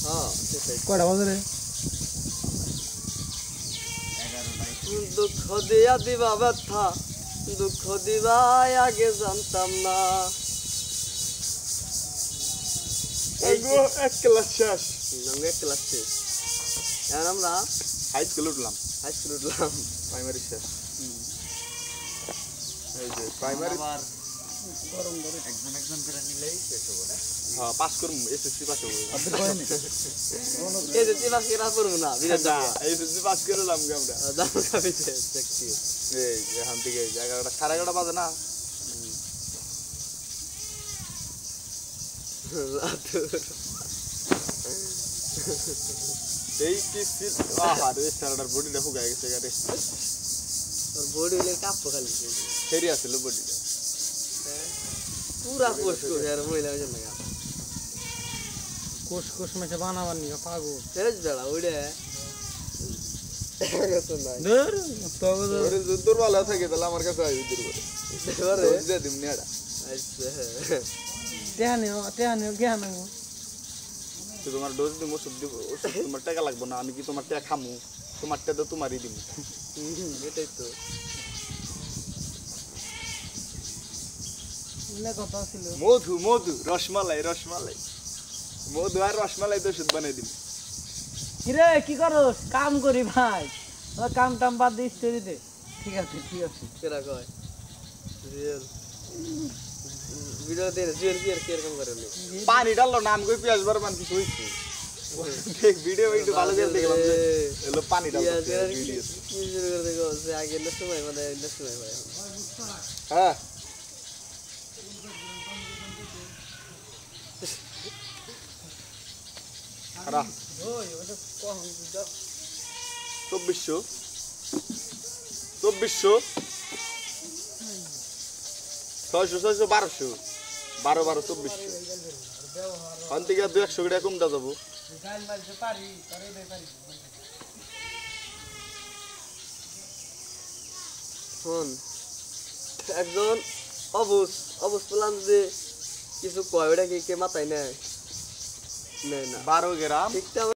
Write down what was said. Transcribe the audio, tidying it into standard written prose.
হ্যাঁ সেটাই কয়টা বাজে রে দুঃখ দিয়া দিবা ব্যথা দুঃখ দিবা আগে জানতাম না এগো এক ক্লাস শেষ আমি এক ক্লাস শেষ এখন আমরা হাই স্কুল উঠলাম প্রাইমারি শেষ এই যে প্রাইমারি গরম ধরে একজন করে নিলেই শেষ হবে না হ্যাঁ পাস করব এসএসসি পাস করব আপনি কয়নি এই যে তিন মাস কেনা পড়বো না বিরাট না এসএসসি পাস করলাম কি আমরা দাম খাবিছে দেখছি এই এখান থেকে 11টা 11:30 বাজে না এই কি আহারে স্যারটার বডিটা হুগায় গেছে গারে তোর বডি হলে কাপ খালি ফেরি আছিল বডিটা পুরা পোস্ট করে আর মহিলা হয়ে না কোষ কোষ মেশে বানাবার নিয়ে পাগল তেজ বেড়া ওইটা গেছে না ধর তবে তো ওরে যুদ্ধর ভালো থাকে তাহলে আমার কাছে আই যুদ্ধর করে এবারে দে দিম নেড়া আচ্ছা টেহানি জ্ঞান তো তোমার ডোজ দিম ওষুধ দিব ওষুধ তোমার টাকা লাগবে না আমি কি তোমার টাকা খামু তোমারটা তো তোমারই দিম এটাই তো কথা ছিল মধু মধু রসমালাই রসমালাই মধু আর রসমালাই তো ওষুধ বানাই দিম কিরে কি করস কাম করি ভাই কাম টাম বাদ দিয়ে স্টোরি দে ঠিক আছে কেরা কয় রিয়েল ভিডিও দে রিয়েল কি এরকম করে নে পানি ডাললো নাম কই পেঁয়াজ বরমান কিছু হইছে দেখ ভিডিও একটু ভালো করে দেখলাম যে এলো পানি ডাললো ভিডিও কি শুরু করে দেখো যে আগে না সময় মানে না সময় হয় হ্যাঁ আরা ওই ওটা কম 2400 600 1200 2400 অন থেকে 200 টাকা কমটা যাবো গাল মারতে পারি করে দে পারি শোন একজন অবুজ প্লান যে কিছু কয় ওটা কি কে মাথায় নেয় না 12 গ্রাম ঠিকঠাক